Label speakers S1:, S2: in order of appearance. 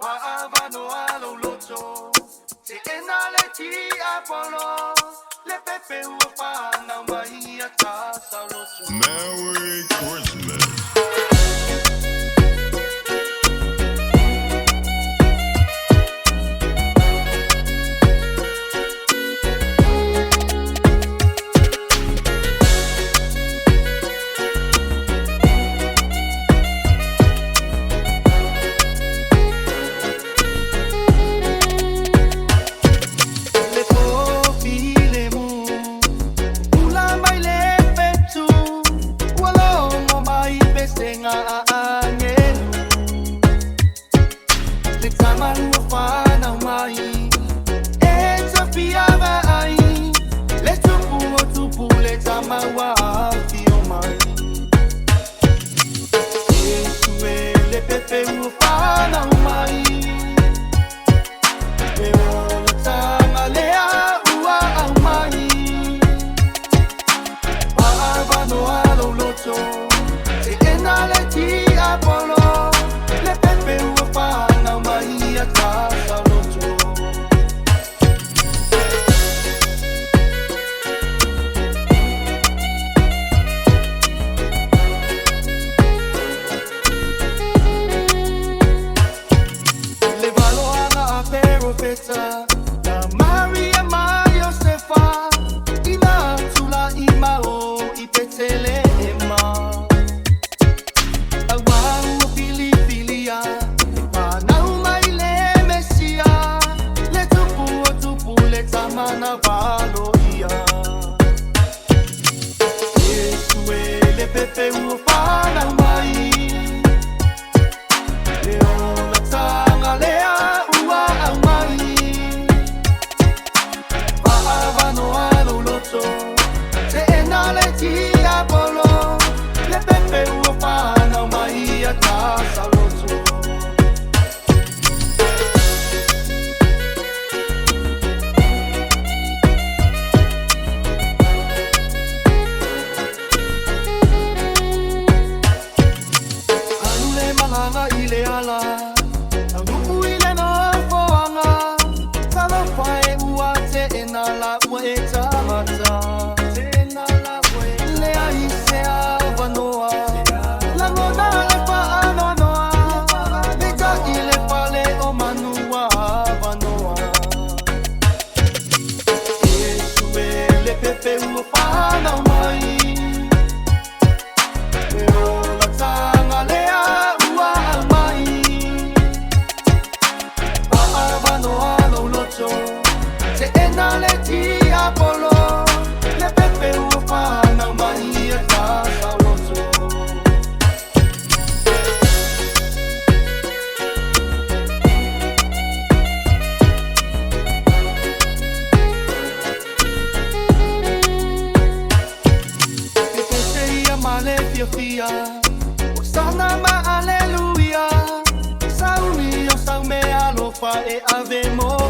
S1: Paavano alo loto, se enale ti apolo, le pepe ufa na maia tasa loto.
S2: Merry Christmas.
S1: La Maria ma Josefa ina tula imao ipetele ema awa fili filia pana umaile mesia le tupu le tamana valoia Yesu le pepe ufana mai ile ala Angupu ile no foanga Salo fae uate enala ueta mata Enala ueta Le aise avanoa Langona le fa anonoa Beta ile fale o manua avanoa Yesu le pepe uofana umai Apollo, le pepe ufana maia tasa loto. Pepe seia male fia, osana ma aleluia. Sauni o sau me alofa e avemo.